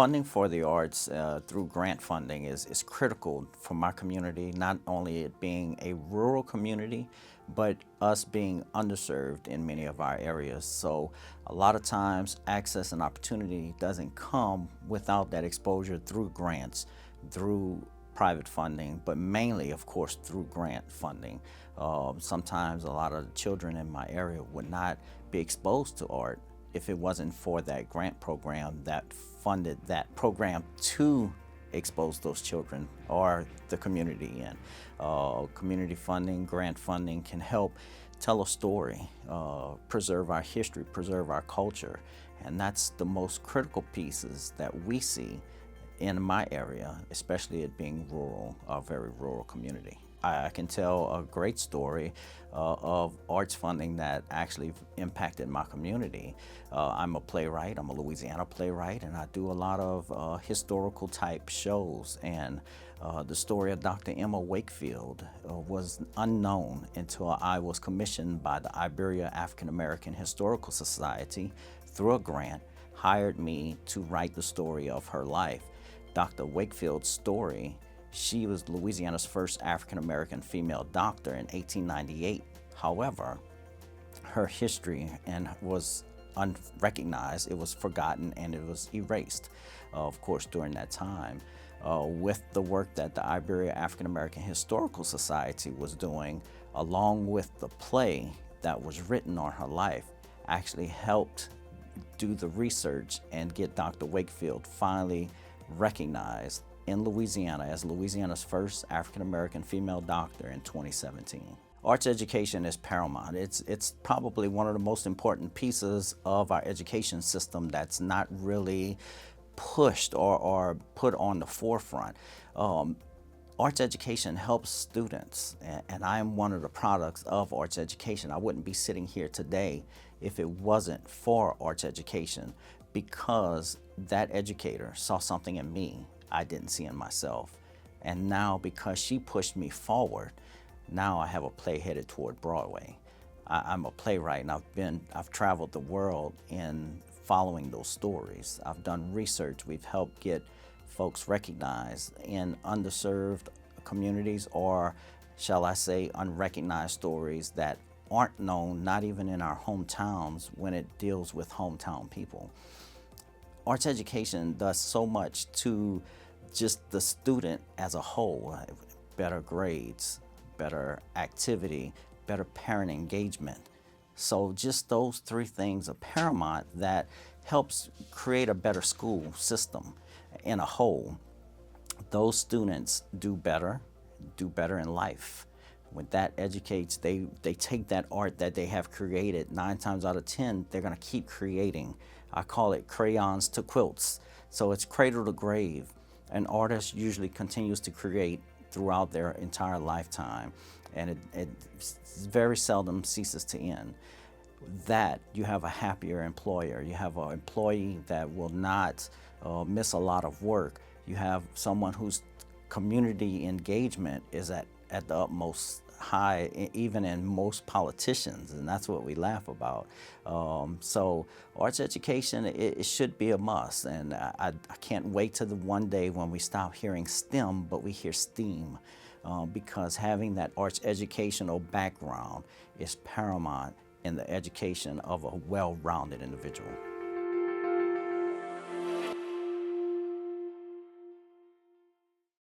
Funding for the arts through grant funding is critical for my community, not only it being a rural community, but us being underserved in many of our areas. So a lot of times access and opportunity doesn't come without that exposure through grants, through private funding, but mainly, of course, through grant funding. Sometimes a lot of children in my area would not be exposed to art if it wasn't for that grant program that funded that program to expose those children or the community in. Community funding, grant funding can help tell a story, preserve our history, preserve our culture, and that's the most critical pieces that we see in my area, especially it being rural, a very rural community. I can tell a great story of arts funding that actually impacted my community. I'm a playwright, I'm a Louisiana playwright, and I do a lot of historical type shows. And the story of Dr. Emma Wakefield was unknown until I was commissioned by the Iberia African American Historical Society through a grant, hired me to write the story of her life. Dr. Wakefield's story, she was Louisiana's first African-American female doctor in 1898. However, her history was unrecognized, it was forgotten, and it was erased, of course, during that time. With the work that the Iberia African-American Historical Society was doing, along with the play that was written on her life, actually helped do the research and get Dr. Wakefield finally recognized in Louisiana as Louisiana's first African-American female doctor in 2017. Arts education is paramount. It's probably one of the most important pieces of our education system that's not really pushed or put on the forefront. Arts education helps students, and I am one of the products of arts education. I wouldn't be sitting here today if it wasn't for arts education, because that educator saw something in me I didn't see in myself. And now, because she pushed me forward, now I have a play headed toward Broadway. I'm a playwright, and I've traveled the world in following those stories. I've done research. We've helped get folks recognized in underserved communities, or shall I say, unrecognized stories that aren't known, not even in our hometowns, when it deals with hometown people. Arts education does so much to just the student as a whole. Better grades, better activity, better parent engagement. So just those three things are paramount that helps create a better school system in a whole. Those students do better in life. When that educates, they take that art that they have created, 9 times out of 10, they're gonna keep creating. I call it crayons to quilts. So it's cradle to grave. An artist usually continues to create throughout their entire lifetime, and it very seldom ceases to end. That you have a happier employer. You have an employee that will not miss a lot of work. You have someone whose community engagement is at the utmost high, even in most politicians, and that's what we laugh about. So arts education, it should be a must, and I can't wait till the one day when we stop hearing STEM, but we hear STEAM, because having that arts educational background is paramount in the education of a well-rounded individual.